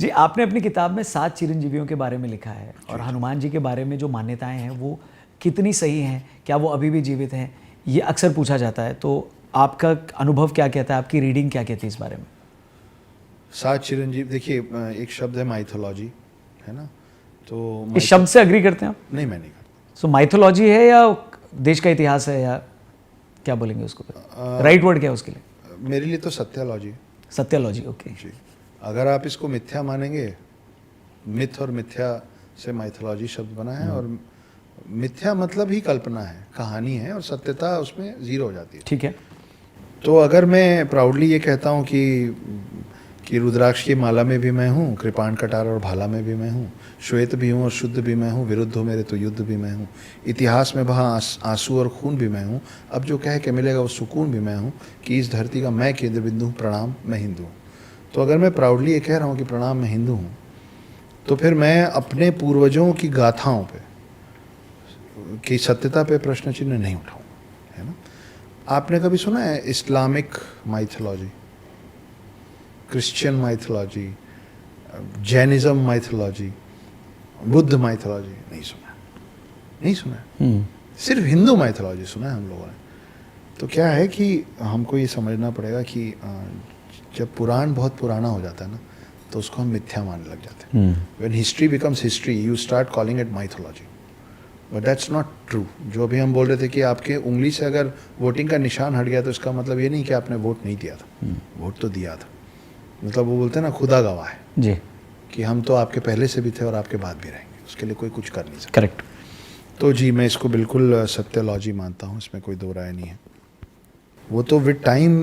जी, आपने अपनी किताब में 7 चिरंजीवियों के बारे में लिखा है और हनुमान जी के बारे में जो मान्यताएं हैं वो कितनी सही हैं, क्या वो अभी भी जीवित हैं, ये अक्सर पूछा जाता है। तो आपका अनुभव क्या कहता है, आपकी रीडिंग क्या कहती है इस बारे में? 7 चिरंजीव, देखिए एक शब्द है माइथोलॉजी, है ना? तो इस शब्द से अग्री करते हैं आप? नहीं, मैं नहीं करता। सो माइथोलॉजी है या देश का इतिहास है या क्या बोलेंगे उसको? राइट वर्ड क्या है उसके लिए? मेरे लिए तो सत्यालॉजी। सत्यालॉजी, ओके जी, अगर आप इसको मिथ्या मानेंगे, मिथ और मिथ्या से माइथोलॉजी शब्द बना है, और मिथ्या मतलब ही कल्पना है, कहानी है, और सत्यता उसमें जीरो हो जाती है। ठीक है। तो अगर मैं प्राउडली ये कहता हूँ कि रुद्राक्ष की माला में भी मैं हूँ, कृपाण कटार और भाला में भी मैं हूँ, श्वेत भी हूँ और शुद्ध भी मैं हूँ, विरुद्ध हो मेरे तो युद्ध भी मैं हूँ, इतिहास में बहा आंसू और खून भी मैं हूँ, अब जो कह के मिलेगा वो सुकून भी मैं हूँ, कि इस धरती का मैं केंद्र बिंदु हूँ, प्रणाम मैं हिंदू हूँ। तो अगर मैं प्राउडली ये कह रहा हूँ कि प्रणाम मैं हिंदू हूँ, तो फिर मैं अपने पूर्वजों की गाथाओं पे की सत्यता पे प्रश्न चिन्ह नहीं उठाऊँगा, है ना? आपने कभी सुना है Islamic mythology, Christian mythology, Jainism mythology, Buddha mythology? नहीं सुना, नहीं सुना। सिर्फ हिंदू माइथोलॉजी सुना है हम लोगों ने। तो क्या है कि हमको ये समझना पड़ेगा कि जब पुराण बहुत पुराना हो जाता है ना, तो उसको हम मिथ्या मानने लग जाते हैं। When history becomes history, you start calling it mythology, but that's not true. जो अभी हम बोल रहे थे कि आपके उंगली से अगर वोटिंग का निशान हट गया तो इसका मतलब ये नहीं कि आपने वोट नहीं दिया था, वोट तो दिया था। मतलब वो बोलते हैं ना, खुदा गवाह है जी, कि हम तो आपके पहले से भी थे और आपके बाद भी रहेंगे, उसके लिए कोई कुछ कर नहीं सकता। करेक्ट। तो जी, मैं इसको बिल्कुल सत्यालॉजी मानता हूँ, इसमें कोई दो राय नहीं है। वो तो विद टाइम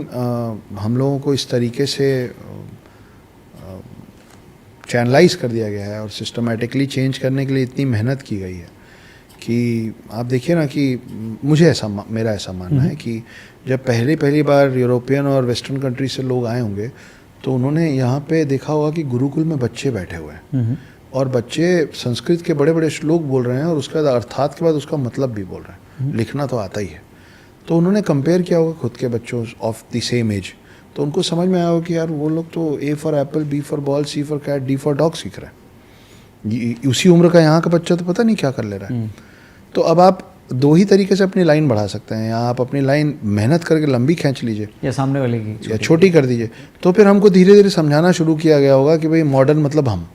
हम लोगों को इस तरीके से चैनलाइज कर दिया गया है और सिस्टमेटिकली चेंज करने के लिए इतनी मेहनत की गई है कि आप देखिए ना कि मेरा ऐसा मानना है कि जब पहली बार यूरोपियन और वेस्टर्न कंट्री से लोग आए होंगे, तो उन्होंने यहाँ पे देखा होगा कि गुरुकुल में बच्चे बैठे हुए हैं और बच्चे संस्कृत के बड़े बड़े श्लोक बोल रहे हैं और उसके बाद अर्थात के बाद उसका मतलब भी बोल रहे हैं। लिखना तो आता ही है। तो उन्होंने कंपेयर किया होगा खुद के बच्चों ऑफ द सेम एज, तो उनको समझ में आया होगा कि यार वो लोग तो A for apple, B for ball, C for cat, D for dog सीख रहे हैं। उसी उम्र का यहाँ का बच्चा तो पता नहीं क्या कर ले रहा है। तो अब आप दो ही तरीके से अपनी लाइन बढ़ा सकते हैं, या आप अपनी लाइन मेहनत करके लंबी खींच लीजिए, या सामने वाले की या छोटी कर दीजिए। तो फिर हमको धीरे धीरे समझाना शुरू किया गया होगा कि भाई मॉडर्न मतलब हम,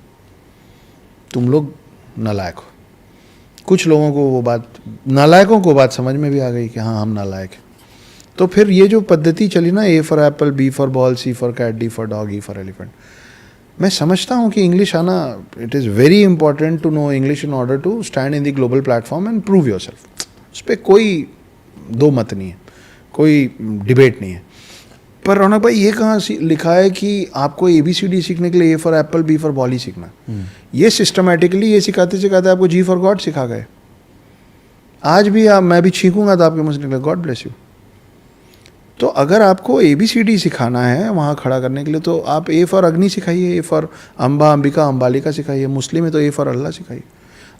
तुम लोग नालायक हो। कुछ लोगों को वो बात, नालायकों को बात समझ में भी आ गई कि हाँ हम नालायक हैं। तो फिर ये जो पद्धति चली ना, A for apple, B for ball, C for cat, D for dog, E for elephant, मैं समझता हूँ कि इंग्लिश आना, it is very important to know English in order to stand in the global platform and prove yourself. उस पर कोई दो मत नहीं है, कोई डिबेट नहीं है। पर रौनक भाई, ये कहाँ लिखा है कि आपको ABCD सीखने के लिए A for apple, B for ball ही सीखना? ये सिस्टमेटिकली ये सिखाते सिखाते आपको जी फॉर गॉड सिखा गए। आज भी मैं भी छींकूंगा तो आपके मुंह से निकले गॉड ब्लेस यू। तो अगर आपको ABCD सिखाना है वहाँ खड़ा करने के लिए, तो आप ए फॉर अग्नि सिखाइए, ए फॉर अम्बा, अंबिका, अम्बालिका सिखाइए। मुस्लिम है तो ए फॉर अल्लाह सिखाइए।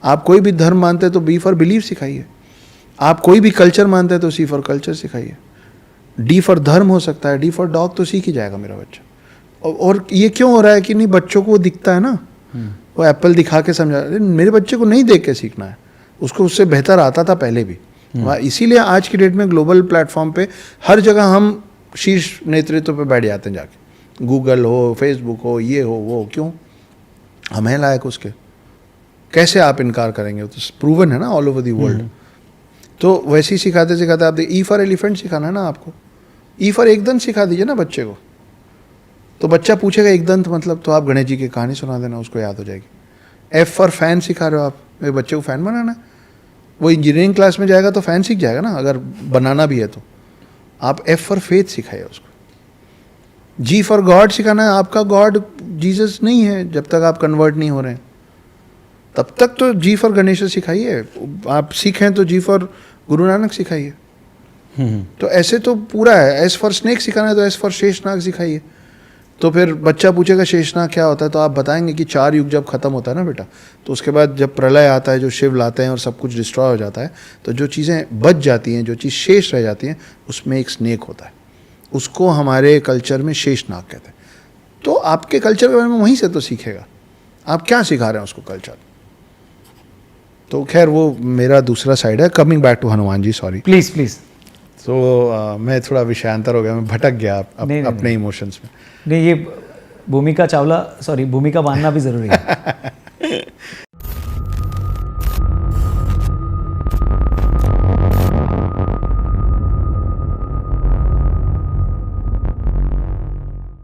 आप कोई भी धर्म मानते हैं तो बी फॉर बिलीव सिखाइए। आप कोई भी कल्चर मानते हैं तो सी फॉर कल्चर सिखाइए। डी फॉर धर्म हो सकता है, डी फॉर डॉग तो सीख ही जाएगा मेरा बच्चा। और ये क्यों हो रहा है कि नहीं, बच्चों को दिखता है ना, वो एप्पल दिखा के समझा, मेरे बच्चे को नहीं देख के सीखना है, उसको उससे बेहतर आता था पहले भी। इसीलिए आज की डेट में ग्लोबल प्लेटफॉर्म पे हर जगह हम शीर्ष नेतृत्व पे बैठ जाते हैं जाके, गूगल हो, फेसबुक हो, ये हो वो। क्यों? हम हैं लायक उसके, कैसे आप इनकार करेंगे? तो प्रूवन है ना ऑल ओवर दी वर्ल्ड। तो वैसे ही सिखाते सिखाते आप ई फॉर एलिफेंट सिखाना है ना आपको, ई फॉर एक दंत सिखा दीजिए ना बच्चे को। तो बच्चा पूछेगा एक दंत मतलब, तो आप गणेश जी की कहानी सुना देना, उसको याद हो जाएगी। एफ फॉर फैन सिखा रहे हो आप, मेरे बच्चे को फैन बनाना है, वो इंजीनियरिंग क्लास में जाएगा तो फैन सीख जाएगा ना, अगर बनाना भी है तो। आप एफ फॉर फेथ सिखाइए उसको। जी फॉर गॉड सिखाना है, आपका गॉड जीसस नहीं है जब तक आप कन्वर्ट नहीं हो रहे हैं, तब तक तो जी फॉर गणेश सिखाइए। आप सिख हैं तो जी फॉर गुरु नानक सिखाइए। तो ऐसे तो पूरा है। एस फॉर स्नेक सिखाना है तो एस फॉर शेषनाग सिखाइए। तो फिर बच्चा पूछेगा शेषनाग क्या होता है, तो आप बताएंगे कि 4 युग जब खत्म होता है ना बेटा, तो उसके बाद जब प्रलय आता है, जो शिव लाते हैं और सब कुछ डिस्ट्रॉय हो जाता है, तो जो चीज़ें बच जाती हैं, जो चीज़ शेष रह जाती हैं, उसमें एक स्नेक होता है, उसको हमारे कल्चर में शेषनाग कहते हैं। तो आपके कल्चर के बारे में वहीं से तो सीखेगा। आप क्या सिखा रहे हैं उसको कल्चर। तो खैर वो मेरा दूसरा साइड है। Coming back to Hanuman ji, sorry. Please please. तो मैं थोड़ा विषयांतर हो गया, मैं भटक गया नहीं, अपने इमोशंस में। नहीं, ये भूमिका चावला, सॉरी, भूमिका बांधना भी जरूरी है।